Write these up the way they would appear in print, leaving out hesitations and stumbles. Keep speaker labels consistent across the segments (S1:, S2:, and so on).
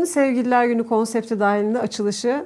S1: Sevgililer Günü konsepti dahilinde açılışı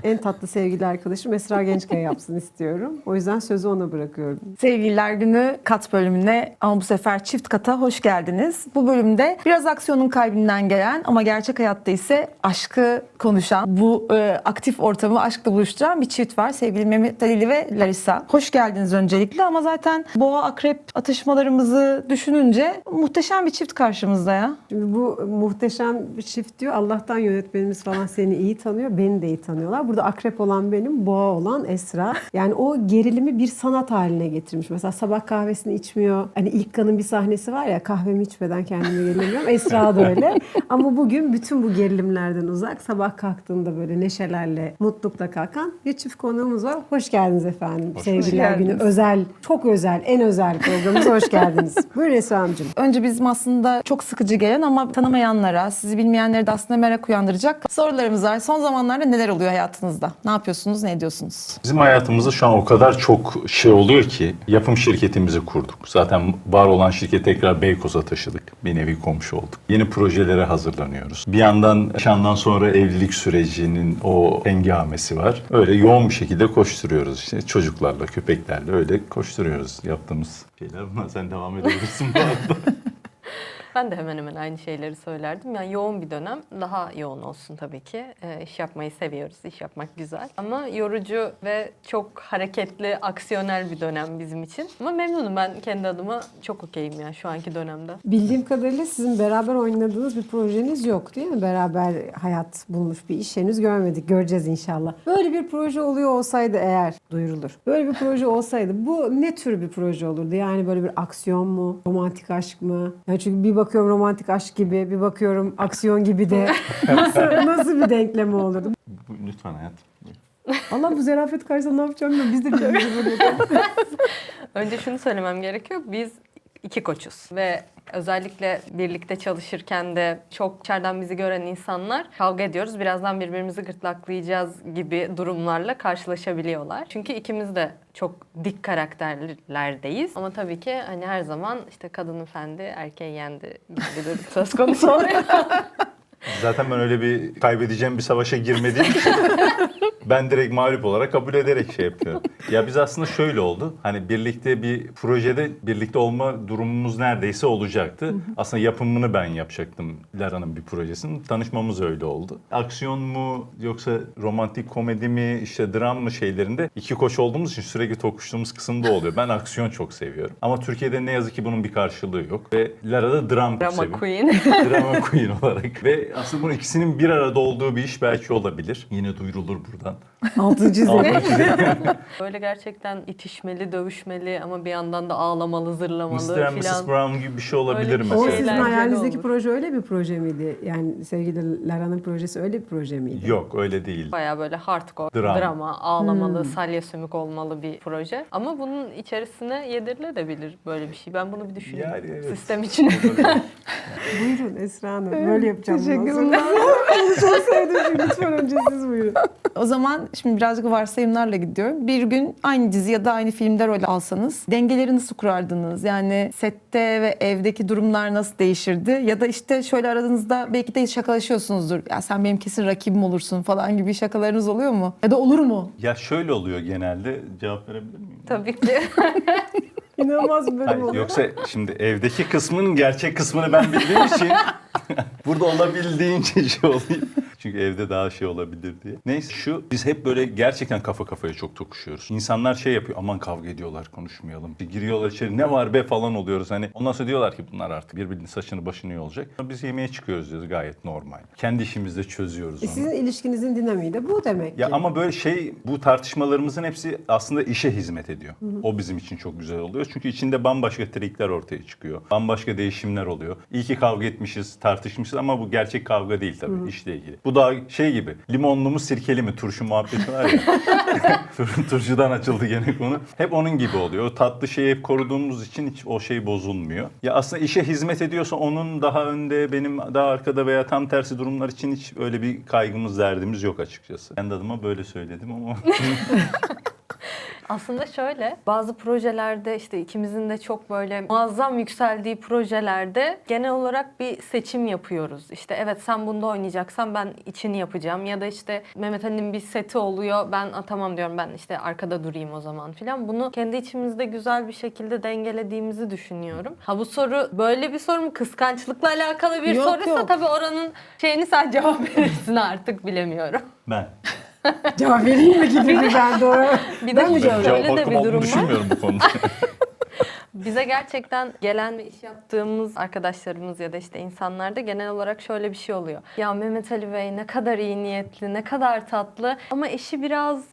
S1: en tatlı sevgili arkadaşım Esra Gençkaya yapsın istiyorum. O yüzden sözü ona bırakıyorum.
S2: Sevgililer Günü kat bölümüne ama bu sefer çift kata hoş geldiniz. Bu bölümde biraz aksiyonun kalbinden gelen ama gerçek hayatta ise aşkı konuşan, bu aktif ortamı aşkla buluşturan bir çift var. Sevgili Mehmet Alili ve Larissa. Hoş geldiniz öncelikle ama zaten boğa akrep atışmalarımızı düşününce muhteşem bir çift karşımızda ya.
S1: Şimdi bu muhteşem bir çift diyor. Allah'tan yönetmenimiz falan seni iyi tanıyor. Beni de iyi tanıyorlar. Burada akrep olan benim, boğa olan Esra. Yani o gerilimi bir sanat haline getirmiş. Mesela sabah kahvesini içmiyor. Hani İlkan'ın bir sahnesi var ya, kahvemi içmeden kendime gerilemiyorum. Esra da öyle. Ama bugün bütün bu gerilimlerden uzak, sabah kalktığında böyle neşelerle, mutlulukla kalkan bir çift konuğumuz var. Hoş geldiniz efendim. Sevgililer Günü özel, çok özel, en özel programımıza hoş geldiniz. Buyurun Esra Hanımcığım.
S2: Önce bizim aslında çok sıkıcı gelen ama tanımayanlara, sizi bilmeyenlere de aslında merak uyandıracak sorularımız var. Son zamanlarda neler oluyor hayatınızda? Ne yapıyorsunuz, ne ediyorsunuz?
S3: Bizim hayatımızda şu an o kadar çok şey oluyor ki yapım şirketimizi kurduk. Zaten var olan şirketi tekrar Beykoz'a taşıdık. Bir nevi komşu olduk. Yeni projelere hazırlanıyoruz. Bir yandan nişandan sonra evlilik sürecinin o hengamesi var. Öyle yoğun bir şekilde koşturuyoruz işte. Çocuklarla, köpeklerle öyle koşturuyoruz. Yaptığımız şeyler bunlar. Sen devam edebilirsin bu arada.
S4: Ben de hemen hemen aynı şeyleri söylerdim. Yani yoğun bir dönem, daha yoğun olsun tabii ki. İş yapmayı seviyoruz, iş yapmak güzel. Ama yorucu ve çok hareketli, aksiyonel bir dönem bizim için. Ama memnunum, ben kendi adıma çok okeyim yani şu anki dönemde.
S1: Bildiğim kadarıyla sizin beraber oynadığınız bir projeniz yok değil mi? Beraber hayat bulmuş bir iş henüz görmedik. Göreceğiz inşallah. Böyle bir proje oluyor olsaydı eğer duyurulur. Böyle bir proje olsaydı bu ne tür bir proje olurdu? Yani böyle bir aksiyon mu? Romantik aşk mı? Yani çünkü bir bakıyorum romantik aşk gibi, bir bakıyorum aksiyon gibi de. Nasıl bir denklemi olurdu?
S3: Lütfen hayatım.
S1: Allah, bu zerafet karşısında ne yapacağım bilmiyorum. Biz de birbirimizi böyle yapalım.
S4: Önce şunu söylemem gerekiyor. Biz iki koçuz ve özellikle birlikte çalışırken de çok içeriden bizi gören insanlar kavga ediyoruz, birazdan birbirimizi gırtlaklayacağız gibi durumlarla karşılaşabiliyorlar. Çünkü ikimiz de çok dik karakterlerdeyiz. Ama tabii ki hani her zaman işte kadın efendi, erkeği yendi gibi bir durum söz konusu oluyor.
S3: Zaten ben öyle bir kaybedeceğim bir savaşa girmediğim için ben direkt mağlup olarak kabul ederek şey yapıyorum. Ya biz aslında şöyle oldu. Hani birlikte bir projede birlikte olma durumumuz neredeyse olacaktı. Aslında yapımını ben yapacaktım Lara'nın bir projesinin. Tanışmamız öyle oldu. Aksiyon mu yoksa romantik komedi mi işte dram mı şeylerinde iki koç olduğumuz için sürekli tokuştuğumuz kısımda oluyor. Ben aksiyon çok seviyorum. Ama Türkiye'de ne yazık ki bunun bir karşılığı yok. Ve Lara da dram
S4: Drama
S3: seviyor.
S4: queen.
S3: Drama queen olarak. Ve aslında bunun ikisinin bir arada olduğu bir iş belki olabilir. Yine duyurulur buradan.
S1: Altıncı zevk.
S4: Böyle gerçekten itişmeli, dövüşmeli ama bir yandan da ağlamalı, zırlamalı
S3: Mr. and Mrs.
S4: filan.
S3: Brown gibi bir şey olabilir
S4: Öyle bir
S1: O
S3: mesela.
S1: sizin
S4: Eğlenceli
S1: hayalinizdeki
S4: olur.
S1: proje öyle bir proje miydi? Yani sevgili Lara'nın projesi öyle bir proje miydi?
S3: Yok öyle değil.
S4: Bayağı böyle hardcore,
S3: Dram.
S4: drama, ağlamalı, salya sümük olmalı bir proje. Ama bunun içerisine yedirilebilir böyle bir şey. Ben bunu bir düşüneyim.
S3: Yani evet.
S4: Sistem için.
S1: Buyurun Esra Hanım. Böyle yapacağım.
S2: Teşekkürler.
S1: Onu çok sevdim. Lütfen önce siz buyurun.
S2: O zaman şimdi birazcık varsayımlarla gidiyorum. Bir gün aynı dizi ya da aynı filmde rol alsanız dengeleri nasıl kurardınız? Yani sette ve evdeki durumlar nasıl değişirdi? Ya da işte şöyle aranızda belki de şakalaşıyorsunuzdur. Ya sen benim kesin rakibim olursun falan gibi şakalarınız oluyor mu? Ya da olur mu?
S3: Ya şöyle oluyor genelde. Cevap verebilir miyim?
S4: Tabii ki.
S1: İnanılmaz bir bölüm
S3: Hayır,
S1: oldu.
S3: yoksa şimdi evdeki kısmının gerçek kısmını ben bildiğim için burada olabildiğince şey olayım. Çünkü evde daha şey olabilir diye. Neyse biz hep böyle gerçekten kafa kafaya çok tokuşuyoruz. İnsanlar şey yapıyor, aman kavga ediyorlar konuşmayalım. Giriyorlar içeri, ne var be falan oluyoruz. Hani ondan sonra diyorlar ki bunlar artık birbirinin saçını başını yolacak. Biz yemeğe çıkıyoruz diyoruz, gayet normal. Kendi işimizde çözüyoruz onu.
S1: Sizin ilişkinizin dinamiği de bu demek ki.
S3: Ya ama böyle bu tartışmalarımızın hepsi aslında işe hizmet ediyor. O bizim için çok güzel oluyor. Çünkü içinde bambaşka trikler ortaya çıkıyor. Bambaşka değişimler oluyor. İyi ki kavga etmişiz, tartışmışız ama bu gerçek kavga değil tabii işle ilgili. Bu da şey gibi, limonlu mu sirkeli mi turşu muhabbeti var ya. Turşudan açıldı gene konu. Hep onun gibi oluyor. O tatlı şeyi hep koruduğumuz için hiç o şey bozulmuyor. Ya aslında işe hizmet ediyorsa onun daha önde, benim daha arkada veya tam tersi durumlar için hiç öyle bir kaygımız, derdimiz yok açıkçası. Kendi adıma böyle söyledim ama...
S4: Aslında şöyle, bazı projelerde işte ikimizin de çok böyle muazzam yükseldiği projelerde genel olarak bir seçim yapıyoruz. İşte evet sen bunda oynayacaksan ben içini yapacağım ya da işte Mehmet Ali'nin bir seti oluyor ben tamam diyorum ben işte arkada durayım o zaman filan. Bunu kendi içimizde güzel bir şekilde dengelediğimizi düşünüyorum. Ha bu soru böyle bir soru mu? Kıskançlıkla alakalı bir
S2: Yok,
S4: soruysa
S2: yok.
S4: tabii oranın şeyini sen cevap verirsin artık bilemiyorum.
S3: Ben.
S1: Cevap vereyim mi gibi bir ben doğru.
S4: Bir
S1: Ben mi
S4: de
S1: cevap
S4: şöyle
S3: Cevap
S4: de
S3: hakkım
S4: bir
S3: olduğunu
S4: durum var.
S3: düşünmüyorum bu konuda.
S4: Bize gerçekten gelen ve iş yaptığımız arkadaşlarımız ya da işte insanlarda genel olarak şöyle bir şey oluyor. Ya Mehmet Ali Bey ne kadar iyi niyetli, ne kadar tatlı ama eşi biraz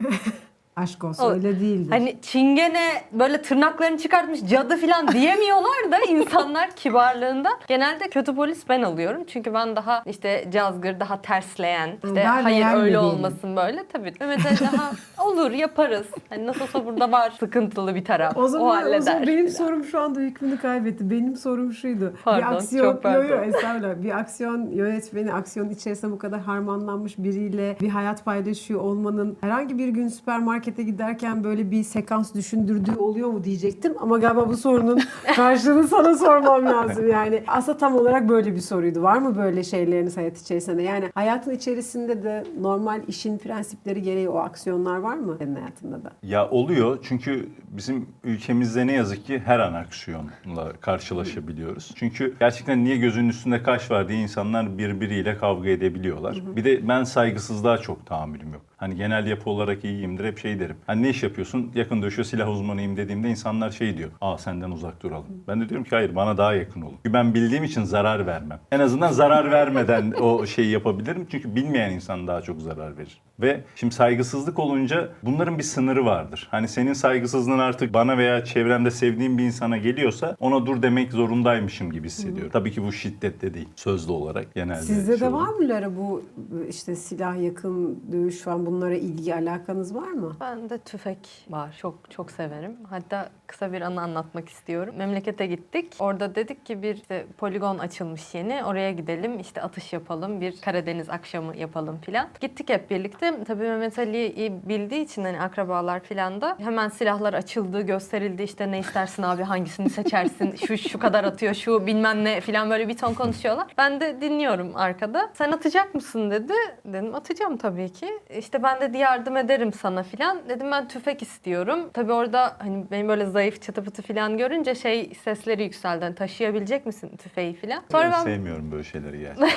S1: Aşk olsun öyle değildir.
S4: hani çingene böyle tırnaklarını çıkartmış cadı falan diyemiyorlar da insanlar kibarlığında. Genelde kötü polis ben oluyorum. Çünkü ben daha işte cazgır, daha tersleyen, işte
S1: Daha
S4: hayır
S1: beğenmediğin.
S4: öyle olmasın böyle. Tabii Mehmet Ali daha olur yaparız. Hani nasılsa burada var sıkıntılı bir taraf.
S1: O zaman
S4: halleder.
S1: benim
S4: falan.
S1: sorum şu anda hükmünü kaybetti. Benim sorum şuydu.
S4: Pardon,
S1: bir aksiyon,
S4: çok pardon.
S1: yo, estağfurullah. Bir aksiyon yönetmeni, aksiyon içerisinde bu kadar harmanlanmış biriyle bir hayat paylaşıyor olmanın herhangi bir gün süpermarkete giderken böyle bir sekans düşündürdüğü oluyor mu diyecektim. Ama galiba bu sorunun karşılığını sana sormam lazım yani. Aslında tam olarak böyle bir soruydu. Var mı böyle şeyleriniz hayat içerisinde? Yani hayatın içerisinde de normal işin prensipleri gereği o aksiyonlar var mı senin hayatında da?
S3: Ya oluyor çünkü bizim ülkemizde ne yazık ki her an aksiyonla karşılaşabiliyoruz. Çünkü gerçekten niye gözünün üstünde kaş var diye insanlar birbiriyle kavga edebiliyorlar. Bir de ben saygısızlığa çok tahammülüm yok. Hani genel yapı olarak iyiyimdir hep şey derim. Hani ne iş yapıyorsun? Yakın dövüşüyor silah uzmanıyım dediğimde insanlar şey diyor. Aa senden uzak duralım. Ben de diyorum ki hayır bana daha yakın olun. Çünkü ben bildiğim için zarar vermem. En azından zarar vermeden o şeyi yapabilirim. Çünkü bilmeyen insan daha çok zarar verir. Ve şimdi saygısızlık olunca bunların bir sınırı vardır. Hani senin saygısızlığın artık bana veya çevremde sevdiğim bir insana geliyorsa ona dur demek zorundaymışım gibi hissediyorum. Tabii ki bu şiddette değil. Sözlü olarak genelde.
S1: Sizde
S3: şey
S1: de
S3: olur.
S1: var mı Lara bu işte silah, yakın dövüş falan bunlara ilgi alakanız var mı?
S4: Bende tüfek var. Çok çok severim. Hatta kısa bir anı anlatmak istiyorum. Memlekete gittik. Orada dedik ki bir işte poligon açılmış yeni. Oraya gidelim. İşte atış yapalım. Bir Karadeniz akşamı yapalım filan. Gittik hep birlikte. Tabii Mehmet Ali'yi bildiği için hani akrabalar filan da hemen silahlar açıldı, gösterildi. İşte ne istersin abi, hangisini seçersin? Şu kadar atıyor, şu bilmem ne filan böyle bir ton konuşuyorlar. Ben de dinliyorum arkada. Sen atacak mısın dedi. Dedim atacağım tabii ki. İşte ben de yardım ederim sana filan. Dedim ben tüfek istiyorum. Tabii orada hani benim böyle zayıf çıtı pıtı filan görünce şey sesleri yükseldi. Hani taşıyabilecek misin tüfeği filan. Sonra
S3: Ben
S4: ben
S3: sevmiyorum böyle şeyleri gerçekten.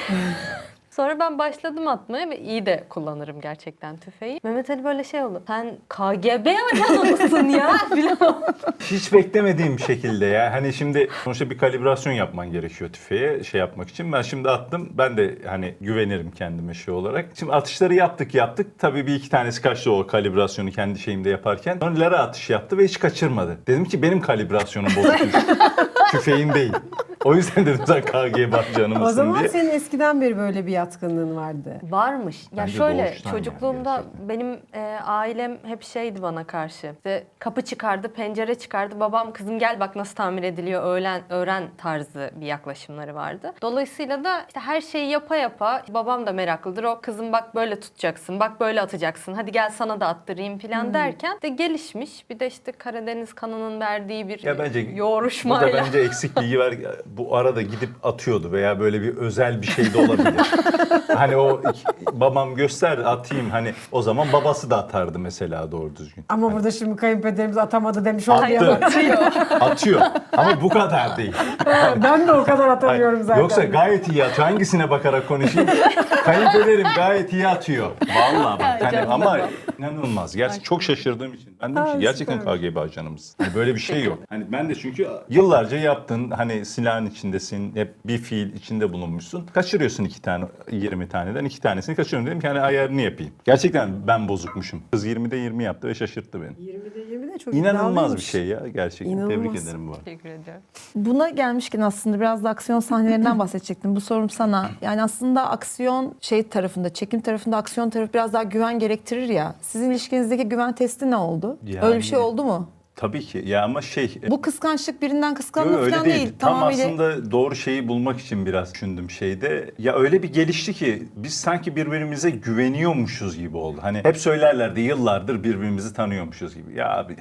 S4: Sonra ben başladım atmaya ve iyi de kullanırım gerçekten tüfeği. Mehmet Ali böyle şey oldu. Sen KGB ajanı mısın ya? Falan.
S3: Hiç beklemediğim şekilde ya. Hani şimdi sonuçta bir kalibrasyon yapman gerekiyor tüfeğe şey yapmak için. Ben şimdi attım. Ben de hani güvenirim kendime şey olarak. Şimdi atışları yaptık. Tabii bir iki tanesi kaçtı o kalibrasyonu kendi şeyimde yaparken. Sonra Lara atış yaptı ve hiç kaçırmadı. Dedim ki benim kalibrasyonum bozukmuş. Tüfeğin değil. O yüzden dedim sen KGB ajanı
S1: O
S3: mısın
S1: zaman
S3: diye.
S1: senin eskiden beri böyle bir yatkınlığın vardı.
S4: Varmış. Ya
S3: Bence
S4: şöyle
S3: doğuştan
S4: çocukluğumda
S3: yani gerçekten.
S4: benim ailem hep şeydi bana karşı. İşte kapı çıkardı, pencere çıkardı. Babam kızım gel bak nasıl tamir ediliyor öğren tarzı bir yaklaşımları vardı. Dolayısıyla da işte her şeyi yapa yapa babam da meraklıdır. O kızım bak böyle tutacaksın, bak böyle atacaksın. Hadi gel sana da attırayım falan derken de gelişmiş. Bir de işte Karadeniz kanının verdiği bir
S3: Ya bence
S4: yoğruşmayla.
S3: burada bence eksik bilgi var. Bu arada gidip atıyordu veya böyle bir özel bir şey de olabilir. Hani o babam gösterdi atayım hani o zaman babası da atardı mesela doğru düzgün.
S1: Ama burada şimdi kayınpederimiz atamadı demiş
S3: Attı.
S1: olmayalım.
S3: Atıyor ama bu kadar değil.
S1: Ben de o kadar atamıyorum zaten.
S3: Yoksa gayet iyi atıyor. Hangisine bakarak konuşayım? Kayınpederim gayet iyi atıyor. Vallahi bak. Hani
S4: Canım
S3: ama
S4: benim.
S3: inanılmaz. Gerçekten çok şaşırdığım için. Ben dedim ki gerçekten
S1: süpermiş.
S3: KGB ajanımız. Hani böyle bir şey yok. Hani ben de çünkü yıllarca yaptın. Hani silahın içindesin. Hep bir fiil içinde bulunmuşsun. Kaçırıyorsun 20 taneden 2 tanesini kaçırıyorum. Dedim ki hani ayarını yapayım. Gerçekten ben bozukmuşum. Kız 20'de 20 yaptı ve şaşırttı beni.
S1: 20'de 20'de çok
S3: İnanılmaz bir
S1: iddialıymış.
S3: şey ya gerçekten.
S1: İnanılmaz.
S3: Tebrik ederim bu arada.
S4: Teşekkür ediyorum.
S2: Buna gelmişken aslında biraz da aksiyon sahnelerinden bahsedecektim. Bu sorum sana. Yani aslında aksiyon şey tarafında, çekim tarafında aksiyon tarafı biraz daha güven gerektirir ya. Sizin ilişkinizdeki güven testi ne oldu?
S3: Yani-
S2: Öyle bir şey oldu mu?
S3: Tabii ki. Ya ama
S2: Bu kıskançlık birinden
S3: Yo,
S2: kıskanma
S3: öyle
S2: falan
S3: değil.
S2: değil.
S3: Tam
S2: Tamamıyla
S3: aslında doğru şeyi bulmak için biraz düşündüm şeyde. Ya öyle bir gelişti ki biz sanki birbirimize güveniyormuşuz gibi oldu. Hani hep söylerlerdi yıllardır birbirimizi tanıyormuşuz gibi. Ya abi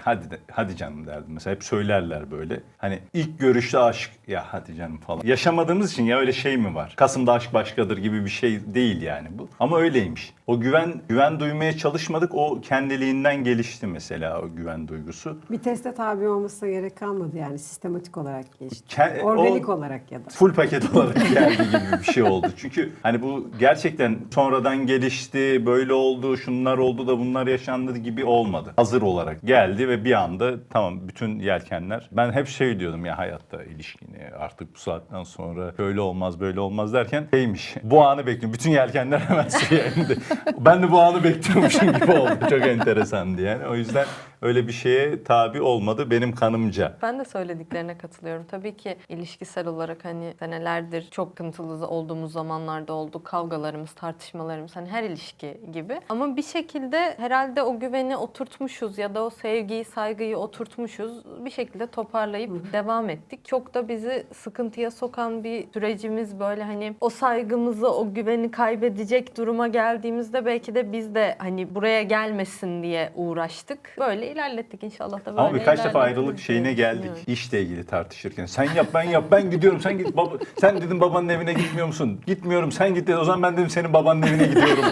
S3: hadi canım derdim. Mesela hep söylerler böyle. Hani ilk görüşte aşk ya hadi canım falan. Yaşamadığımız için ya öyle şey mi var? Kasım'da aşk başkadır gibi bir şey değil yani bu. Ama öyleymiş. O güven duymaya çalışmadık. O kendiliğinden gelişti mesela o güven duygusu.
S1: Bir teste tabi olmasına gerek kalmadı yani sistematik olarak geçti.
S3: Ke-
S1: Organik
S3: o-
S1: olarak ya da.
S3: Full paket olarak geldi gibi bir şey oldu. Çünkü hani bu gerçekten sonradan gelişti, böyle oldu, şunlar oldu da bunlar yaşandı gibi olmadı. Hazır olarak geldi ve bir anda tamam bütün yelkenler. Ben hep şey diyordum ya hayatta ilişkini artık bu saatten sonra böyle olmaz böyle olmaz derken şeymiş. Bu anı bekliyorum. Bütün yelkenler hemen suya indi. Ben de bu anı bekliyormuşum gibi oldu. Çok enteresandı yani. O yüzden öyle bir şeye tabi olmadı benim kanımca.
S4: Ben de söylediklerine katılıyorum. Tabii ki ilişkisel olarak hani senelerdir çok sıkıntılı olduğumuz zamanlarda oldu. Kavgalarımız, tartışmalarımız hani her ilişki gibi. Ama bir şekilde herhalde o güveni oturtmuşuz ya da o sevgiyi, saygıyı oturtmuşuz. Bir şekilde toparlayıp devam ettik. Çok da bizi sıkıntıya sokan bir sürecimiz böyle hani o saygımızı, o güveni kaybedecek duruma geldiğimizde belki de biz de hani buraya gelmesin diye uğraştık. Böyle ilerlettik inşallah da böyle
S3: Ama birkaç defa
S4: ilerletiriz
S3: ayrılık
S4: diye
S3: şeyine geldik.
S4: düşünüyorum.
S3: İşle ilgili tartışırken. Sen yap ben yap ben gidiyorum sen git baba. Sen dedim babanın evine gitmiyor musun? Gitmiyorum sen git dedi. O zaman ben dedim senin babanın evine gidiyorum.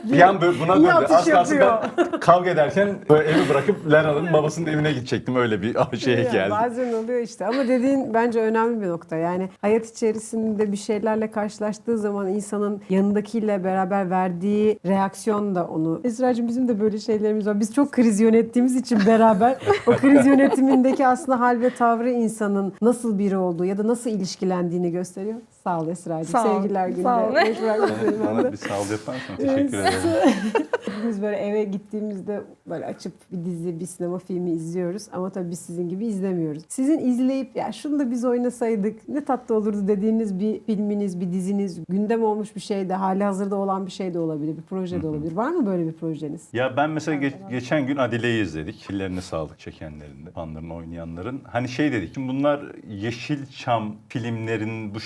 S3: Bir an böyle buna
S1: İyi
S3: döndü.
S1: atış
S3: Az kalsın
S1: yapıyor.
S3: ben kavga ederken böyle evi bırakıp Lera'nın babasının evine gidecektim. Öyle bir şeye
S1: Yani
S3: geldi.
S1: bazen oluyor işte ama dediğin bence önemli bir nokta. Yani hayat içerisinde bir şeylerle karşılaştığı zaman insanın yanındakiyle beraber verdiği reaksiyon da onu. Esra'cığım bizim de böyle şeylerimiz var. Biz çok kriz yönettiğimiz için beraber o kriz yönetimindeki aslında hal ve tavrı insanın nasıl biri olduğu ya da nasıl ilişkilendiğini gösteriyor. Sağ ol Esra'cığım.
S2: Sağ ol,
S1: Sevgiler günü.
S2: sağ ol.
S1: Boş bırakma seni ben de.
S3: Bana bir sağ ol yaparsan teşekkür ederim.
S1: Biz böyle eve gittiğimizde böyle açıp bir dizi, bir sinema filmi izliyoruz. Ama tabii biz sizin gibi izlemiyoruz. Sizin izleyip ya şunu da biz oynasaydık ne tatlı olurdu dediğiniz bir filminiz, bir diziniz, gündem olmuş bir şey de, hali hazırda olan bir şey de olabilir, bir proje de olabilir. Var mı böyle bir projeniz?
S3: Ya ben mesela geçen gün Adile'yi izledik. Ellerine sağlık çekenlerin de, fanların, oynayanların. Hani şey dedik, şimdi bunlar Yeşilçam filmlerin bu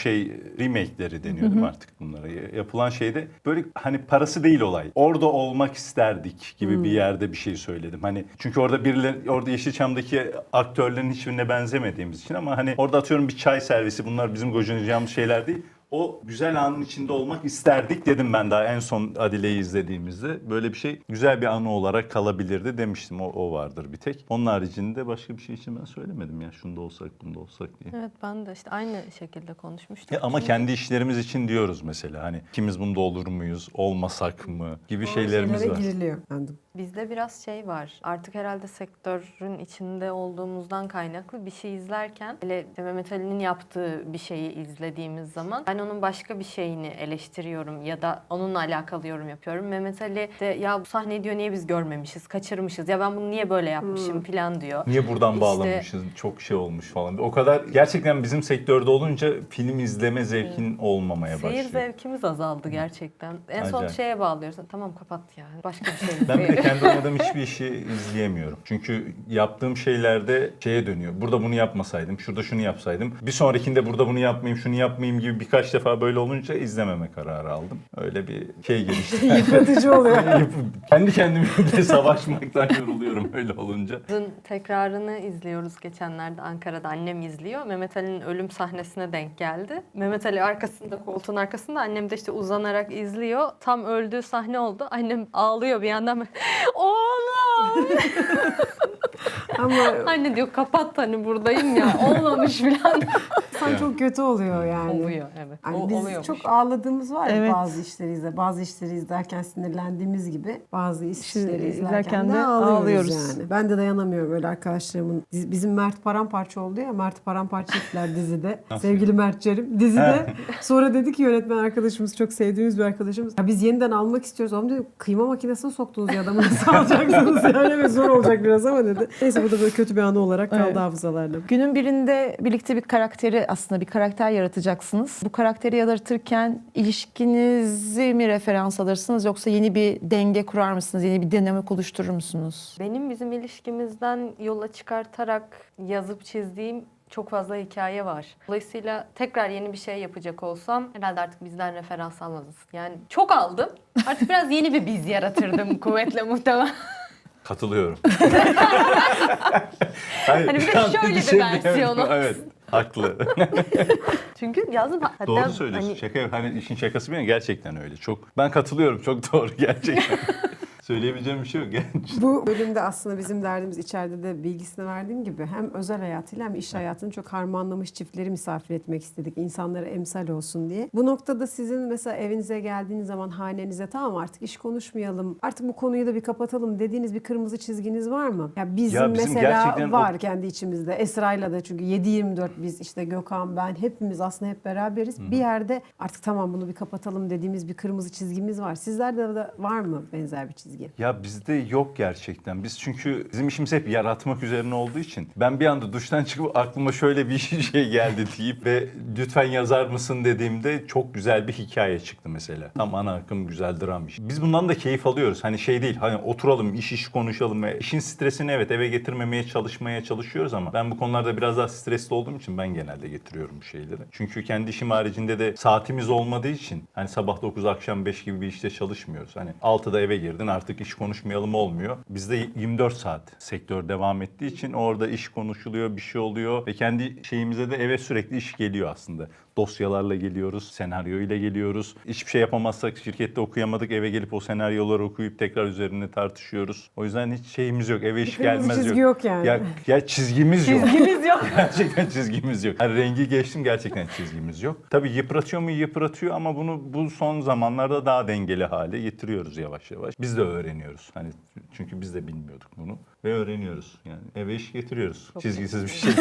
S3: remake'leri deniyor değil mi artık bunlara? Yapılan şeyde böyle hani parası değil olay. Orada olmak isterdik gibi bir yerde bir şey söyledim. Hani çünkü orada Yeşilçam'daki aktörlerin hiçbirine benzemediğimiz için ama hani orada atıyorum bir çay servisi bunlar bizim gocunacağımız şeyler değil. O güzel anın içinde olmak isterdik dedim ben daha en son Adile'yi izlediğimizde. Böyle bir şey güzel bir anı olarak kalabilirdi demiştim. O vardır bir tek. Onun haricinde başka bir şey için ben söylemedim ya. Şunda olsak bunda olsak diye.
S4: Evet ben de işte aynı şekilde konuşmuştuk.
S3: Ya ama
S4: Çünkü
S3: kendi işlerimiz için diyoruz mesela. Hani ikimiz bunda olur muyuz, olmasak mı gibi şeylerimiz
S1: Şeylere
S3: var.
S1: giriliyor. Anladım.
S4: bizde biraz şey var. Artık herhalde sektörün içinde olduğumuzdan kaynaklı bir şey izlerken hele Mehmet Ali'nin yaptığı bir şeyi izlediğimiz zaman ben onun başka bir şeyini eleştiriyorum ya da onunla alakalı yorum yapıyorum. Mehmet Ali de ya bu sahneyi diyor niye biz görmemişiz, kaçırmışız. Ya ben bunu niye böyle yapmışım falan diyor.
S3: Niye buradan
S4: İşte-
S3: bağlamışız? Çok şey olmuş falan. O kadar gerçekten bizim sektörde olunca film izleme zevkin olmamaya başlıyor.
S4: Seyir zevkimiz azaldı gerçekten. En son
S3: Acayip.
S4: şeye bağlıyoruz. Tamam kapat ya. Başka bir şey
S3: Ben bir de
S4: izleyelim.
S3: kendi oynadığım hiçbir işi izleyemiyorum. Çünkü yaptığım şeylerde şeye dönüyor. Burada bunu yapmasaydım, şurada şunu yapsaydım. Bir sonrakinde burada bunu yapmayayım, şunu yapmayayım gibi birkaç defa böyle olunca izlememe kararı aldım. Öyle bir şey gelişti.
S1: Yıpratıcı oluyor.
S3: Kendi kendimle savaşmaktan yoruluyorum öyle olunca.
S4: Kızın tekrarını izliyoruz geçenlerde Ankara'da. Annem izliyor. Mehmet Ali'nin ölüm sahnesine denk geldi. Mehmet Ali arkasında, koltuğun arkasında. Annem de işte uzanarak izliyor. Tam öldüğü sahne oldu. Annem ağlıyor bir yandan. Oğlum!
S1: Ama
S4: Anne diyor kapat hani buradayım ya. Olmamış falan.
S1: insan çok kötü oluyor yani.
S4: Oluyor evet.
S1: Yani biz
S4: Oluyormuş.
S1: çok ağladığımız var ya
S2: Evet.
S1: bazı işleri izlerken sinirlendiğimiz gibi bazı işleri
S2: izlerken
S1: izlerken
S2: de
S1: de ağlıyoruz,
S2: ağlıyoruz.
S1: yani. Ben de dayanamıyorum öyle arkadaşlarımın. Bizim Mert paramparça oldu ya, Mert paramparça ettiler dizide. Sevgili Mert'ciğim dizide. Sonra dedi ki yönetmen arkadaşımız, çok sevdiğimiz bir arkadaşımız. Ya biz yeniden almak istiyoruz. Oğlum dedi kıyma makinesine soktunuz ya adamı nasıl alacaksınız yani ve zor olacak biraz ama dedi. Neyse bu da böyle kötü bir anı olarak kaldı
S2: Evet.
S1: hafızalarla.
S2: Günün birinde birlikte bir karakteri aslında bir karakter yaratacaksınız. Bu karakteri yaratırken ilişkinizi mi referans alırsınız yoksa yeni bir denge kurar mısınız? Yeni bir dinamik oluşturur musunuz?
S4: Benim bizim ilişkimizden yola çıkartarak yazıp çizdiğim çok fazla hikaye var. Dolayısıyla tekrar yeni bir şey yapacak olsam herhalde artık bizden referans almazız. Yani çok aldım. Artık biraz yeni bir biz yaratırdım kuvvetle muhtemelen.
S3: Katılıyorum. Hayır,
S4: Hani bir de
S3: şu an
S4: şöyle bir
S3: şey
S4: versiyonu.
S3: diyemiyorum. Evet, haklı.
S4: Çünkü yazdım. Hatta
S3: Doğru söylüyorsun.
S4: hani
S3: Şaka, hani işin şakası bir yana gerçekten öyle. Çok, ben katılıyorum. Çok doğru gerçekten. Söyleyebileceğim bir şey yok.
S1: Bu bölümde aslında bizim derdimiz, içeride de bilgisini verdiğim gibi, hem özel hayatıyla hem iş hayatını çok harmanlamış çiftleri misafir etmek istedik. İnsanlara emsal olsun diye. Bu noktada sizin mesela evinize geldiğiniz zaman hanenize tamam artık iş konuşmayalım, artık bu konuyu da bir kapatalım dediğiniz bir kırmızı çizginiz var mı? Ya bizim
S3: bizim
S1: mesela
S3: gerçekten
S1: var kendi içimizde. Esra'yla da, çünkü 7/24 biz işte Gökhan, ben hepimiz aslında hep beraberiz. Bir yerde artık tamam bunu bir kapatalım dediğimiz bir kırmızı çizgimiz var. Sizlerde de var mı benzer bir çizgi?
S3: Ya bizde yok gerçekten. Biz çünkü bizim işimiz hep yaratmak üzerine olduğu için ben bir anda duştan çıkıp aklıma şöyle bir şey geldi deyip ve lütfen yazar mısın dediğimde çok güzel bir hikaye çıktı mesela. Tam ana akım güzel dram iş. Biz bundan da keyif alıyoruz. Hani şey değil, hani oturalım iş konuşalım ve işin stresini evet eve getirmemeye çalışıyoruz ama ben bu konularda biraz daha stresli olduğum için ben genelde getiriyorum bu şeyleri. Çünkü kendi işim haricinde de saatimiz olmadığı için hani sabah 9 akşam 5 gibi bir işte çalışmıyoruz. Hani 6'da eve girdin artık iş konuşmayalım olmuyor. Bizde 24 saat sektör devam ettiği için orada iş konuşuluyor, bir şey oluyor ve kendi şeyimize de eve sürekli iş geliyor aslında. Dosyalarla geliyoruz, senaryo ile geliyoruz. Hiçbir şey yapamazsak, şirkette okuyamadık, eve gelip o senaryoları okuyup tekrar üzerine tartışıyoruz. O yüzden hiç şeyimiz yok, eve iş
S1: kırmızı
S3: gelmez
S1: çizgi yok yani.
S3: Ya çizgimiz yok.
S2: Çizgimiz yok.
S3: Gerçekten çizgimiz yok. Yani rengi geçtim, gerçekten çizgimiz yok. Tabii yıpratıyor mu? Yıpratıyor ama bunu bu son zamanlarda daha dengeli hale getiriyoruz yavaş yavaş. Biz de öğreniyoruz. Hani çünkü biz de bilmiyorduk bunu ve öğreniyoruz. Yani eve iş getiriyoruz. Çizgisiz bir şey.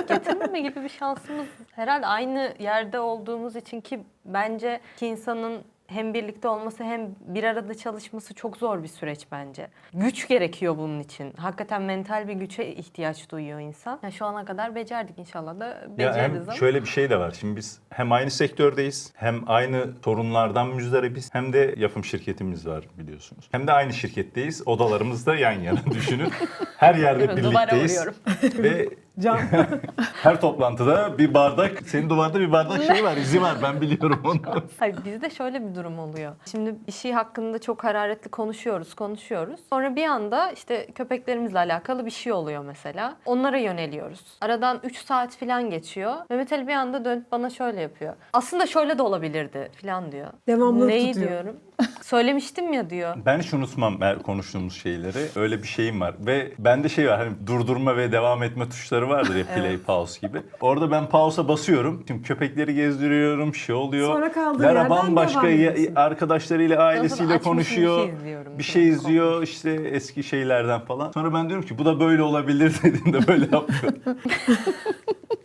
S4: getirmeme gibi bir şansımız herhalde aynı yerde olduğumuz için ki bence ki insanın hem birlikte olması hem bir arada çalışması çok zor bir süreç bence. Güç gerekiyor bunun için. Hakikaten mental bir güce ihtiyaç duyuyor insan. Yani şu ana kadar becerdik, inşallah da
S3: Ya
S4: beceririz
S3: hem
S4: ama.
S3: şöyle bir şey de var. Şimdi biz hem aynı sektördeyiz, hem aynı sorunlardan müzdaribiz, hem de yapım şirketimiz var biliyorsunuz. Hem de aynı şirketteyiz. Odalarımız da yan yana düşünün. Her yerde
S4: Duvara
S3: birlikteyiz.
S4: vuruyorum.
S3: Ve
S1: Can.
S3: her toplantıda bir bardak, senin duvarda bir bardak şey var, izi var. Ben biliyorum onu.
S4: Hayır, bizde şöyle bir durum oluyor. Şimdi bir şey hakkında çok hararetli konuşuyoruz. Sonra bir anda işte köpeklerimizle alakalı bir şey oluyor mesela. Onlara yöneliyoruz. Aradan 3 saat falan geçiyor. Mehmet Ali bir anda dönüp bana şöyle yapıyor. Aslında şöyle de olabilirdi falan diyor.
S1: Devamlılık
S4: Neyi
S1: tutuyor.
S4: diyorum? Söylemiştim ya diyor.
S3: Ben hiç unutmam konuştuğumuz şeyleri. Öyle bir şeyim var. Ve bende şey var, hani durdurma ve devam etme tuşları vardır ya, play, pause gibi. Orada ben pause'a basıyorum. Şimdi köpekleri gezdiriyorum, şey oluyor.
S1: Sonra kaldığı
S3: Lara
S1: yerden
S3: bambaşka
S1: devam ediyorsun.
S3: arkadaşlarıyla, ailesiyle
S4: açmışım,
S3: konuşuyor.
S4: bir şey izliyorum.
S3: Bir şey izliyor işte eski şeylerden falan. Sonra ben diyorum ki bu da böyle olabilir dediğinde böyle yapıyor.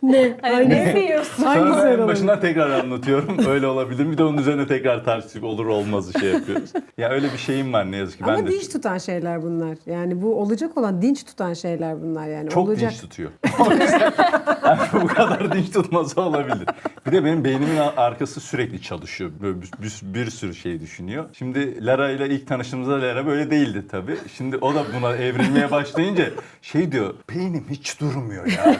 S1: Ne?
S4: Hani ne diyorsun?
S1: Hangisi
S3: Sonra en
S1: olabilir?
S3: başından tekrar anlatıyorum. Öyle olabilir. Bir de onun üzerine tekrar tartışıp olur olmazı şey yapıyoruz. Ya öyle bir şeyim var ne yazık ki.
S1: Ama
S3: Ben de
S1: dinç tutan şeyler bunlar. Yani bu olacak olan dinç tutan şeyler bunlar yani.
S3: çok
S1: olacak.
S3: dinç tutuyor. O yüzden yani bu kadar dinç tutması olabilir. Bir de benim beynimin arkası sürekli çalışıyor. Böyle bir sürü şey düşünüyor. Şimdi Lara ile ilk tanıştığımızda Lara böyle değildi tabii. Şimdi o da buna evrilmeye başlayınca şey diyor, beynim hiç durmuyor ya.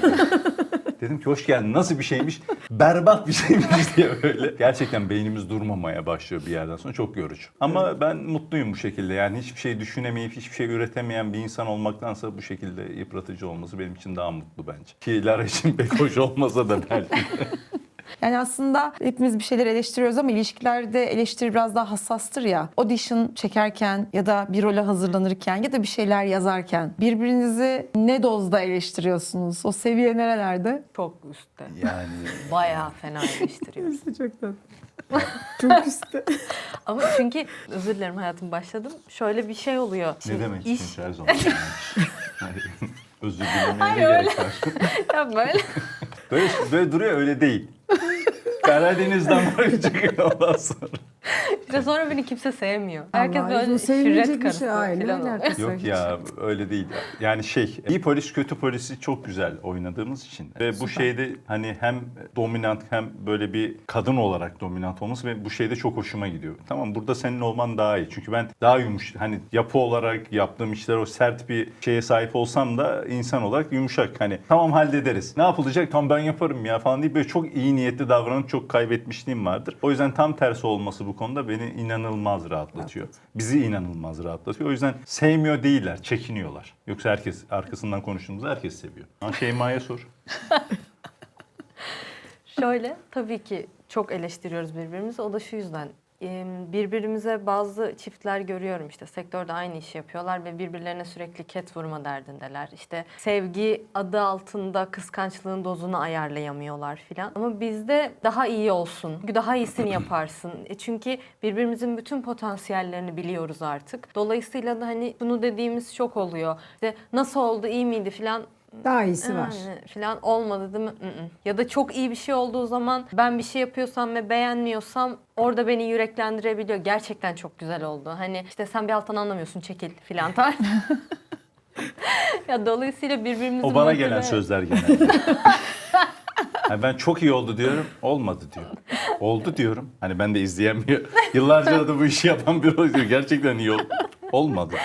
S3: Dedim ki hoş geldin, nasıl bir şeymiş? Berbat bir şeymiş diye böyle. Gerçekten beynimiz durmamaya başlıyor bir yerden sonra, çok yorucu. Ama ben mutluyum bu şekilde, yani hiçbir şey düşünemeyip hiçbir şey üretemeyen bir insan olmaktansa bu şekilde yıpratıcı olması benim için daha mutlu bence. Ki Lara için pek hoş olmasa da belki.
S2: Yani aslında hepimiz bir şeyler eleştiriyoruz ama ilişkilerde eleştiri biraz daha hassastır ya. Audition çekerken ya da bir role hazırlanırken ya da bir şeyler yazarken birbirinizi ne dozda eleştiriyorsunuz? O seviye nerelerde?
S4: Çok üstte.
S3: Yani
S4: Bayağı fena eleştiriyoruz.
S1: Çok tatlı. Çok üstte.
S4: Ama çünkü özür dilerim hayatım, başladım. Şöyle bir şey oluyor.
S3: ne
S4: Şimdi
S3: demek
S4: iş...
S3: için her zaman. Yani özür dilemeye
S4: Hayır,
S3: ne
S4: öyle.
S3: gerek var?
S4: Ya böyle.
S3: Böyle duruyor, öyle değil. Karadeniz'den böyle çıkıyor ondan sonra.
S4: Ve sonra beni kimse sevmiyor. Herkes
S1: Allah,
S4: böyle
S1: bu sevmeyecek
S4: şirret
S1: bir şey.
S4: karısı
S1: Ay, ne
S4: falan oluyor.
S1: alakası var?
S3: Yok ya öyle değil. Yani iyi polis kötü polisi çok güzel oynadığımız için. Ve bu şeyde hani hem dominant hem böyle bir kadın olarak dominant olması ve bu şeyde çok hoşuma gidiyor. Tamam, burada senin olman daha iyi. Çünkü ben daha hani yapı olarak yaptığım işler o sert bir şeye sahip olsam da insan olarak yumuşak. Hani tamam hallederiz. Ne yapılacak? Tam ben yaparım ya falan deyip böyle çok iyi niyetli davranıp çok kaybetmişliğim vardır. O yüzden tam tersi olması bu konuda beni inanılmaz rahatlatıyor. Bizi inanılmaz rahatlatıyor. O yüzden sevmiyor değiller, çekiniyorlar. Yoksa herkes arkasından konuştuğumuzda herkes seviyor. Ama Şeyma'ya sor.
S4: Şöyle, tabii ki çok eleştiriyoruz birbirimizi. O da şu yüzden. Birbirimize bazı çiftler görüyorum işte sektörde aynı işi yapıyorlar ve birbirlerine sürekli ket vurma derdindeler. İşte sevgi adı altında kıskançlığın dozunu ayarlayamıyorlar filan. Ama bizde daha iyi olsun, daha iyisini yaparsın. Çünkü birbirimizin bütün potansiyellerini biliyoruz artık. Dolayısıyla da hani bunu dediğimiz çok oluyor. İşte nasıl oldu, iyi miydi filan.
S1: Daha iyisi var.
S4: Falan olmadı değil mi? Ya da çok iyi bir şey olduğu zaman ben bir şey yapıyorsam ve beğenmiyorsam orada beni yüreklendirebiliyor. Gerçekten çok güzel oldu. Hani işte sen bir alttan anlamıyorsun çekil filan tar. Ya dolayısıyla birbirimizi
S3: O bana gelen sözler genelde. Yani ben çok iyi oldu diyorum, olmadı diyor. Oldu diyorum. Hani ben de izleyemiyor. Yıllarca da bu işi yapan biri oluyor. Gerçekten iyi oldu. Olmadı.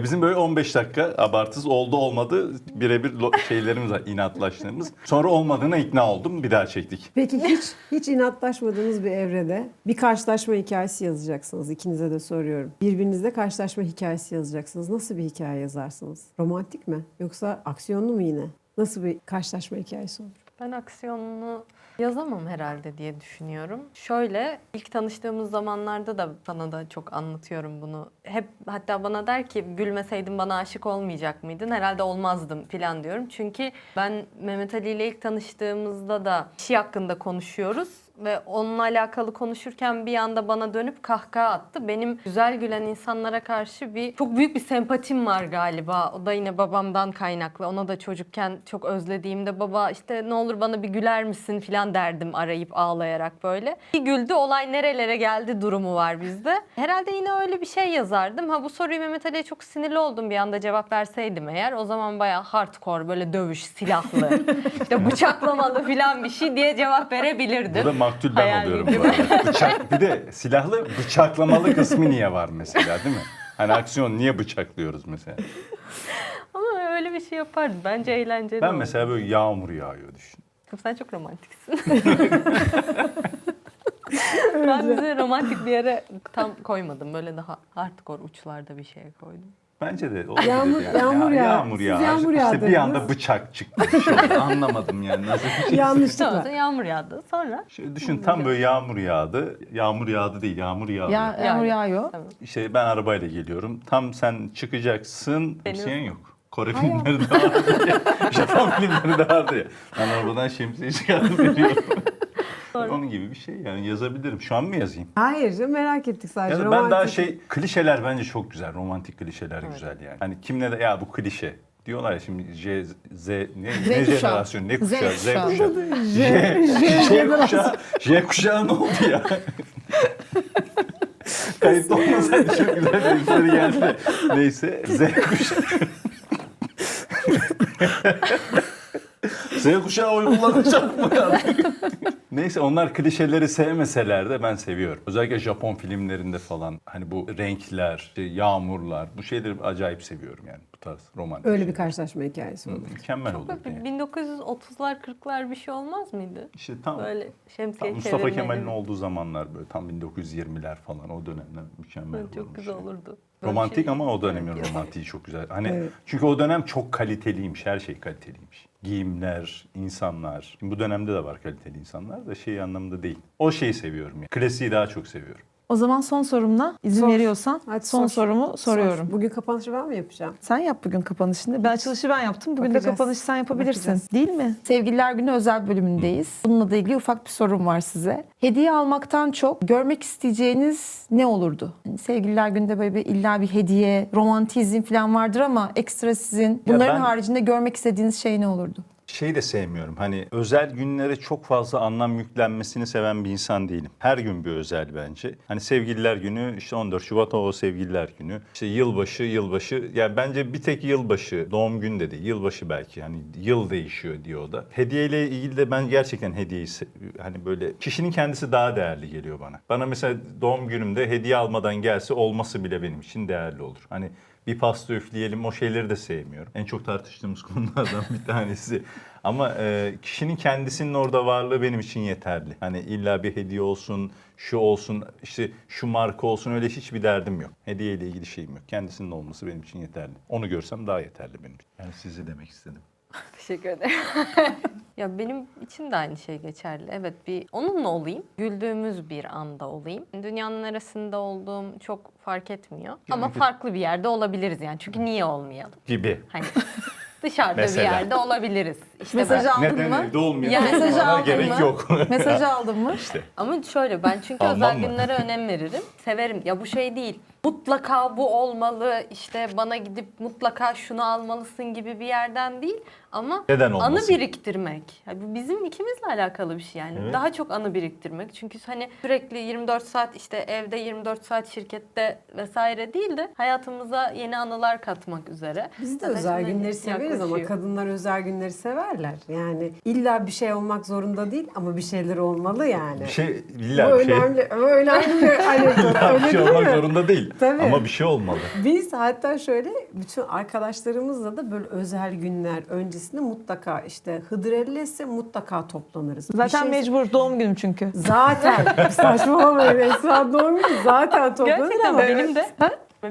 S3: Bizim böyle 15 dakika abartısız oldu olmadı birebir şeylerimiz var, inatlaştığımız. Sonra olmadığına ikna oldum, bir daha çektik.
S1: Peki hiç inatlaşmadığınız bir evrede bir karşılaşma hikayesi yazacaksınız. İkinize de soruyorum. Birbirinizle karşılaşma hikayesi yazacaksınız. Nasıl bir hikaye yazarsınız? Romantik mi? Yoksa aksiyonlu mu yine? Nasıl bir karşılaşma hikayesi olur?
S4: Ben aksiyonunu yazamam herhalde diye düşünüyorum. Şöyle, ilk tanıştığımız zamanlarda da sana da çok anlatıyorum bunu. Hep hatta bana der ki gülmeseydin bana aşık olmayacak mıydın? Herhalde olmazdım falan diyorum. Çünkü ben Mehmet Ali ile ilk tanıştığımızda da işi hakkında konuşuyoruz. Ve onunla alakalı konuşurken bir anda bana dönüp kahkaha attı. Benim güzel gülen insanlara karşı çok büyük bir sempatim var galiba. O da yine babamdan kaynaklı. Ona da çocukken çok özlediğimde baba işte ne olur bana bir güler misin falan derdim arayıp ağlayarak böyle. Bir güldü, olay nerelere geldi durumu var bizde. Herhalde yine öyle bir şey yazardım. Ha, bu soruyu Mehmet Ali'ye çok sinirli oldum bir anda cevap verseydim eğer. O zaman bayağı hardcore böyle dövüş, silahlı, işte bıçaklamalı falan bir şey diye cevap verebilirdim.
S3: Burada maktul ben
S4: Hayal
S3: oluyorum
S4: gibi.
S3: bu arada. Bir de silahlı bıçaklamalı kısmı niye var mesela, değil mi? Hani aksiyon niye bıçaklıyoruz mesela?
S4: Ama öyle bir şey yapardım. Bence eğlenceli
S3: Ben
S4: olurdu.
S3: mesela böyle yağmur yağıyor düşün.
S4: Sen çok romantiksin. Ben bizi romantik bir yere tam koymadım. Böyle daha hardcore uçlarda bir şeye koydum.
S3: Bence de olabilir
S1: Yağmur-
S3: yani.
S1: yağmur yağ.
S3: Yağmur
S1: Siz
S3: yağar.
S1: yağmur
S3: İşte bir
S1: yağdırdınız.
S3: anda bıçak çıktı. Bir şey oldu. Anlamadım yani. Nasıl bir şey?
S1: Yanlışlıkla.
S4: Sonra yağmur yağdı. Sonra
S3: Şöyle düşün, tam böyle yağmur yağdı. Yağmur yağdı değil, yağmur yağdı.
S2: Yağmur yağıyor.
S4: Tamam.
S3: İşte ben arabayla geliyorum. Tam sen çıkacaksın.
S4: Benim-
S3: Şemsiyen yok. Kore filmleri de vardı ya. Japon filmleri de vardı ya. Ben arabadan şemsiye çıkardım veriyorum. Onun gibi bir şey yani, yazabilirim. Şu an mı yazayım?
S1: Hayır canım, merak ettik sadece.
S3: Ya da ben daha
S1: Romantik.
S3: klişeler bence çok güzel. Romantik klişeler güzel yani. Hani kim ne de ya bu klişe diyorlar ya şimdi ne
S2: kuşağı.
S3: jenerasyon, ne kuşağı, Z
S2: kuşağı.
S3: kuşağı. J kuşağı ne oldu ya? Kayıtlı olmasaydı çok güzel renkleri geldi de. Neyse, Z kuşağı. Z kuşağı oy kullanacak mı artık? Neyse, onlar klişeleri sevmeseler de ben seviyorum. Özellikle Japon filmlerinde falan hani bu renkler, işte yağmurlar, bu şeyleri acayip seviyorum yani, bu tarz romantik.
S1: Öyle bir karşılaşma hikayesi olur.
S3: Mükemmel olurdu
S4: böyle
S3: yani.
S4: 1930'lar 40'lar bir şey olmaz mıydı?
S3: İşte tam
S4: Böyle şemsiye
S3: Mustafa
S4: çevirmeli.
S3: Kemal'in olduğu zamanlar böyle tam 1920'ler falan, o dönemler mükemmel
S4: Evet, çok
S3: olurmuş
S4: güzel
S3: yani.
S4: olurdu. Böyle
S3: Romantik
S4: bir şey-
S3: ama o dönemin
S4: Evet,
S3: romantiği çok güzel. Hani
S1: Evet.
S3: çünkü o dönem çok kaliteliymiş, her şey kaliteliymiş. Giyimler, insanlar. Şimdi bu dönemde de var kaliteli insanlar da şey anlamında değil. O şeyi seviyorum yani. Klasiği daha çok seviyorum.
S2: O zaman son sorumla izin
S1: Sor.
S2: veriyorsan
S1: Hadi
S2: son
S1: sor.
S2: sorumu soruyorum.
S1: Sor. Bugün kapanışı ben mi yapacağım?
S2: Sen yap bugün kapanışını. Ben açılışı ben yaptım. Bugün
S1: Bakacağız.
S2: de kapanışı sen yapabilirsin.
S1: Bakacağız.
S2: Değil mi? Sevgililer Günü özel bölümündeyiz. Bununla da ilgili ufak bir sorum var size. Hediye almaktan çok görmek isteyeceğiniz ne olurdu? Hani Sevgililer Günü'nde böyle illa bir hediye, romantizm falan vardır ama ekstra sizin bunların
S3: ben-
S2: haricinde görmek istediğiniz şey ne olurdu?
S3: Şey de sevmiyorum. Hani özel günlere çok fazla anlam yüklenmesini seven bir insan değilim. Her gün bir özel bence. Hani sevgililer günü, işte 14 Şubat o sevgililer günü. İşte yılbaşı. Yani bence bir tek yılbaşı, doğum günü de değil. Yılbaşı belki. Hani yıl değişiyor diyor o da. Hediyeyle ilgili de ben gerçekten hediyeyi hani böyle kişinin kendisi daha değerli geliyor bana. Bana mesela doğum günümde hediye almadan gelse olması bile benim için değerli olur. Hani bir pasta üfleyelim, o şeyleri de sevmiyorum. En çok tartıştığımız konulardan bir tanesi. Ama kişinin kendisinin orada varlığı benim için yeterli. Hani illa bir hediye olsun, şu olsun, işte şu marka olsun, öyle hiçbir derdim yok. Hediye ile ilgili şeyim yok. Kendisinin olması benim için yeterli. Onu görsem daha yeterli benim için. Yani sizi demek istedim.
S4: Teşekkür ederim. Ya benim için de aynı şey geçerli. Evet, bir onunla olayım. Güldüğümüz bir anda olayım. Dünyanın neresinde olduğum çok fark etmiyor. Ama farklı bir yerde olabiliriz yani. Çünkü niye olmayalım?
S3: Gibi.
S4: Hani dışarıda
S3: Mesela.
S4: bir yerde olabiliriz. İşte
S2: Mesajı
S4: ben-
S2: aldın
S3: Neden
S2: mı?
S3: evde olmuyor?
S4: Yani
S2: mesajı
S3: Bana
S2: aldın
S3: gerek
S2: mı?
S3: yok.
S2: Mesajı aldın mı?
S3: İşte.
S4: Ama şöyle, ben çünkü
S3: Almam
S4: özel
S3: mı?
S4: günlere önem veririm. Severim. Ya bu şey değil. Mutlaka bu olmalı. İşte bana gidip mutlaka şunu almalısın gibi bir yerden değil. Ama
S3: Neden
S4: anı
S3: olmasın?
S4: biriktirmek. Ya bu bizim ikimizle alakalı bir şey yani.
S3: Evet.
S4: Daha çok anı biriktirmek. Çünkü hani sürekli 24 saat işte evde, 24 saat şirkette vesaire değil de hayatımıza yeni anılar katmak üzere.
S1: Biz de
S4: Zaten
S1: özel
S4: şimdi
S1: günleri severiz ama
S4: yaklaşıyor.
S1: kadınlar özel günleri severler. Yani illa bir şey olmak zorunda değil ama bir şeyler olmalı yani.
S3: Bir şey,
S1: Bu
S3: illa bir şey.
S1: önemli, önemli bir anekdot.
S3: Bir
S1: Öyle
S3: şey
S1: değil
S3: olmak
S1: mi?
S3: zorunda değil.
S1: Tabii.
S3: Ama bir şey olmalı.
S1: Biz hatta şöyle bütün arkadaşlarımızla da böyle özel günler öncesinde mutlaka işte Hıdrellez'se mutlaka toplanırız. Bir
S2: Zaten
S1: şey-
S2: mecbur doğum günüm çünkü.
S1: Zaten saçmalamayın Esra doğum günü zaten toplanır
S4: Gerçekten
S1: ama
S4: benim de.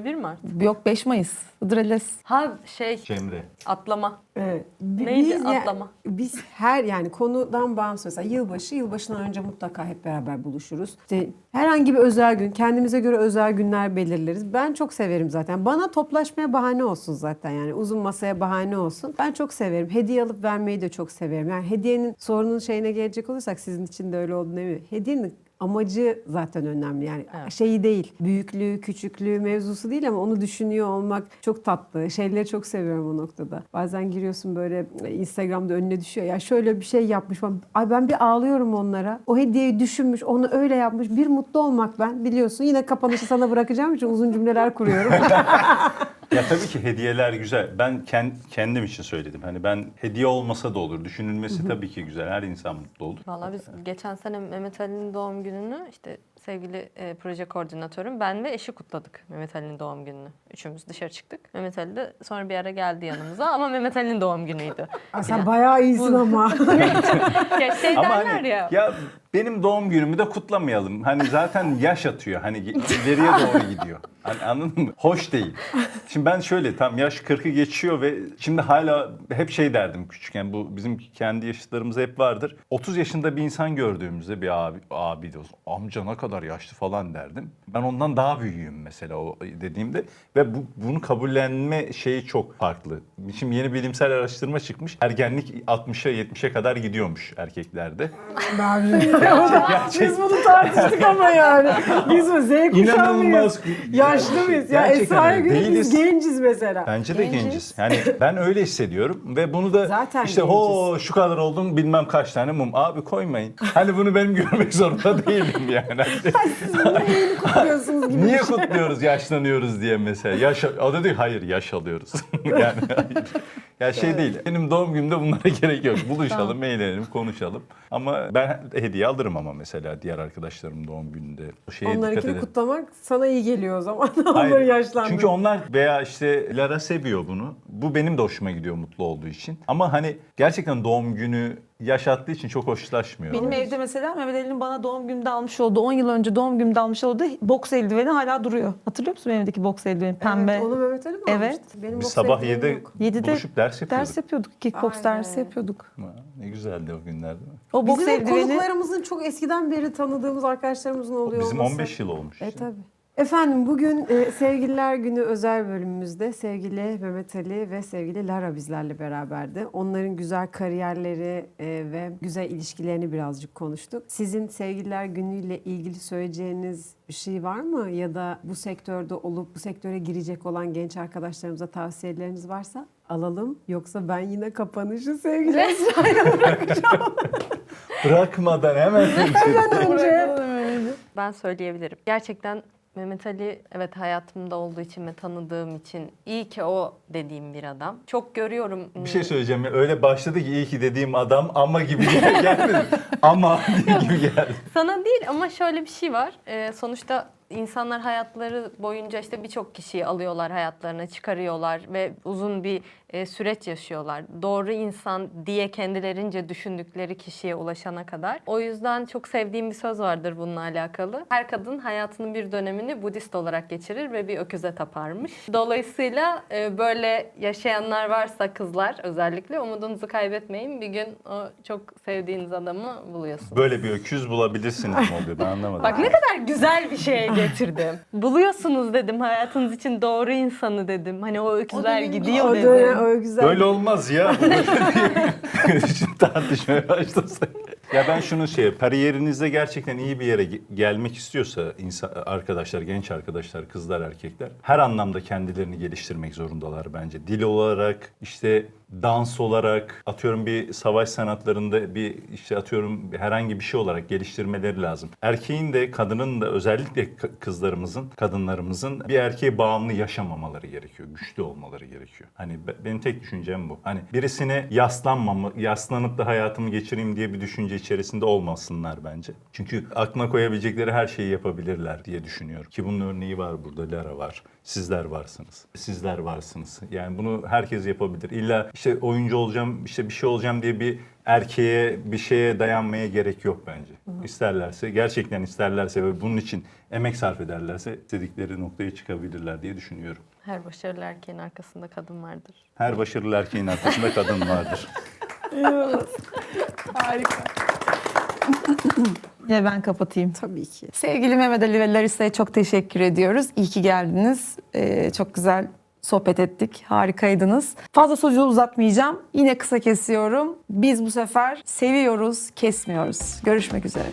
S4: 1 Mart.
S2: Yok 5 Mayıs. Hıdrellez.
S4: Ha şey
S3: Cemre.
S4: atlama.
S1: Evet.
S4: Neydi? Atlama.
S1: Biz her yani konudan bağımsız mesela yılbaşından önce mutlaka hep beraber buluşuruz. İşte herhangi bir özel gün, kendimize göre özel günler belirleriz. Ben çok severim zaten. Bana toplaşmaya bahane olsun zaten yani uzun masaya bahane olsun. Ben çok severim. Hediye alıp vermeyi de çok severim. Yani hediyenin sorunun şeyine gelecek olursak sizin için de öyle oldu değil mi? Hediyenin amacı zaten önemli. Yani
S4: Evet.
S1: şeyi değil, büyüklüğü, küçüklüğü mevzusu değil ama onu düşünüyor olmak çok tatlı. Şeyleri çok seviyorum o noktada. Bazen giriyorsun böyle Instagram'da önüne düşüyor. Ya şöyle bir şey yapmış falan. Ay ben bir ağlıyorum onlara. O hediyeyi düşünmüş, onu öyle yapmış. Bir mutlu olmak ben. Biliyorsun yine kapanışı sana bırakacağım için uzun cümleler kuruyorum.
S3: Ya tabii ki hediyeler güzel. Ben kendim için söyledim. Hani ben hediye olmasa da olur. Düşünülmesi tabii ki güzel. Her insan mutlu olur.
S4: Vallahi biz geçen sene Mehmet Ali'nin doğum gününü işte sevgili proje koordinatörüm ben ve eşi kutladık Mehmet Ali'nin doğum gününü. Üçümüz dışarı çıktık. Mehmet Ali de sonra bir ara geldi yanımıza ama Mehmet Ali'nin doğum günüydü.
S1: Aa, sen bayağı iyisin ama.
S4: Ya şey
S3: Ama
S4: derler
S3: hani
S4: ya.
S3: benim doğum günümü de kutlamayalım. Hani zaten yaş atıyor. Hani ileriye doğru gidiyor. Hani anladın mı? Hoş değil. Şimdi ben şöyle tam yaş 40'ı geçiyor ve şimdi hala hep şey derdim küçükken. Bu bizim kendi yaşıtlarımız hep vardır. 30 yaşında bir insan gördüğümüzde bir abi diyorsun. Amca ne kadar yaşlı falan derdim. Ben ondan daha büyüğüm mesela o dediğimde ve bunu kabullenme şeyi çok farklı. Şimdi yeni bilimsel araştırma çıkmış. Ergenlik 60'a 70'e kadar gidiyormuş erkeklerde.
S1: Biz bunu tartıştık ama yani. Biz bu Z kuşağı
S3: İnanılmaz.
S1: mıyız? Yaşlı mıyız? Ya
S3: Gerçekten
S1: Esra'ya
S3: öyle.
S1: göre biz
S3: Değiliz.
S1: genciz mesela.
S3: Bence de
S1: Genciz.
S3: genciz. Yani ben öyle hissediyorum ve bunu da
S1: Zaten
S3: işte
S1: genciz.
S3: şu kadar oldum bilmem kaç tane mum. Abi koymayın. Hani bunu benim görmek zorunda değilim yani.
S1: Siz bunu neyini kutluyorsunuz gibi
S3: Niye
S1: bir şey.
S3: kutluyoruz yaşlanıyoruz diye mesela. O da diyor hayır yaş alıyoruz. Yani hayır. Ya şey değil. Benim doğum günümde bunlara gerek yok. Buluşalım, eğlenelim, konuşalım. Ama ben hediye alırım ama mesela diğer arkadaşlarım doğum gününde. O şeye dikkat
S1: Onlarınkini
S3: ederim.
S1: kutlamak sana iyi geliyor o zaman.
S3: Hayır.
S1: Onları yaşlandır.
S3: Çünkü onlar veya işte Lara seviyor bunu. Bu benim de hoşuma gidiyor mutlu olduğu için. Ama hani gerçekten doğum günü yaşattığı için çok hoşlaşmıyor.
S2: Benim evde mesela Mehmet Ali'nin bana doğum günümde almış olduğu, 10 yıl önce doğum günümde almış olduğu boks eldiveni hala duruyor. Hatırlıyor musun benim evdeki boks eldiveni? Pembe.
S1: Evet, onu Mehmet Ali mi
S2: Evet.
S1: almıştı? Benim
S3: Biz
S1: boks
S3: sabah
S1: eldivenim
S3: 7'de
S1: yok.
S2: 7'de
S3: buluşup ders yapıyorduk.
S2: ders yapıyorduk. Kickbox
S1: Vay be.
S2: dersi yapıyorduk.
S3: Ha, ne güzeldi o günler değil mi?
S2: O boks
S1: Bizim
S2: eldiveni
S1: konuklarımızın çok eskiden beri tanıdığımız arkadaşlarımızın oluyor
S3: Bizim
S1: olması.
S3: 15 yıl olmuş.
S1: Tabii. Efendim bugün Sevgililer Günü özel bölümümüzde sevgili Mehmet Ali ve sevgili Lara bizlerle beraberdi. Onların güzel kariyerleri ve güzel ilişkilerini birazcık konuştuk. Sizin Sevgililer Günü'yle ilgili söyleyeceğiniz bir şey var mı? Ya da bu sektörde olup bu sektöre girecek olan genç arkadaşlarımıza tavsiyeleriniz varsa? alalım yoksa ben yine kapanışı sevgili Esra'ya
S3: Bırakmadan hemen
S4: Ben söyleyebilirim. Gerçekten Mehmet Ali evet hayatımda olduğu için ve tanıdığım için iyi ki o dediğim bir adam. Çok görüyorum.
S3: Bir şey söyleyeceğim ya, öyle başladı ki iyi ki dediğim adam ama gibi gelmedi. Ama gibi geldi.
S4: Sana değil ama şöyle bir şey var. Sonuçta insanlar hayatları boyunca işte birçok kişiyi alıyorlar hayatlarına, çıkarıyorlar ve uzun bir süreç yaşıyorlar. Doğru insan diye kendilerince düşündükleri kişiye ulaşana kadar. O yüzden çok sevdiğim bir söz vardır bununla alakalı. Her kadın hayatının bir dönemini Budist olarak geçirir ve bir öküze taparmış. Dolayısıyla böyle yaşayanlar varsa kızlar özellikle umudunuzu kaybetmeyin. Bir gün o çok sevdiğiniz adamı buluyorsunuz.
S3: Böyle bir öküz bulabilirsiniz mi oluyor, ben anlamadım.
S4: Bak ne kadar güzel bir şeye getirdim. Buluyorsunuz dedim, hayatınız için doğru insanı dedim. Hani o öküzler gidiyor
S1: o
S4: dedim.
S1: dönem o güzel.
S3: Böyle olmaz ya. Şimdi tartışmaya başlasak. Ya ben şunu kariyerinizde gerçekten iyi bir yere gelmek istiyorsa arkadaşlar, genç arkadaşlar, kızlar, erkekler her anlamda kendilerini geliştirmek zorundalar bence. Dil olarak, işte dans olarak, atıyorum bir savaş sanatlarında bir işte atıyorum herhangi bir şey olarak geliştirmeleri lazım. Erkeğin de kadının da özellikle kızlarımızın, kadınlarımızın bir erkeğe bağımlı yaşamamaları gerekiyor. Güçlü olmaları gerekiyor. Hani benim tek düşüncem bu. Hani birisine yaslanıp da hayatımı geçireyim diye bir düşünce içerisinde olmasınlar bence. Çünkü aklına koyabilecekleri her şeyi yapabilirler diye düşünüyorum. Ki bunun örneği var burada. Lara var. Sizler varsınız. Sizler varsınız. Yani bunu herkes yapabilir. İlla işte oyuncu olacağım, işte bir şey olacağım diye bir erkeğe, bir şeye dayanmaya gerek yok bence. İsterlerse, gerçekten isterlerse ve bunun için emek sarf ederlerse istedikleri noktaya çıkabilirler diye düşünüyorum.
S4: Her başarılı erkeğin arkasında kadın vardır.
S3: Her başarılı erkeğin arkasında kadın vardır.
S2: Harika. Ya ben kapatayım.
S1: Tabii ki.
S2: Sevgili Mehmet Ali ve Larissa'ya çok teşekkür ediyoruz. İyi ki geldiniz. Çok güzel sohbet ettik. Harikaydınız. Fazla sözü uzatmayacağım. Yine kısa kesiyorum. Biz bu sefer seviyoruz, kesmiyoruz. Görüşmek üzere.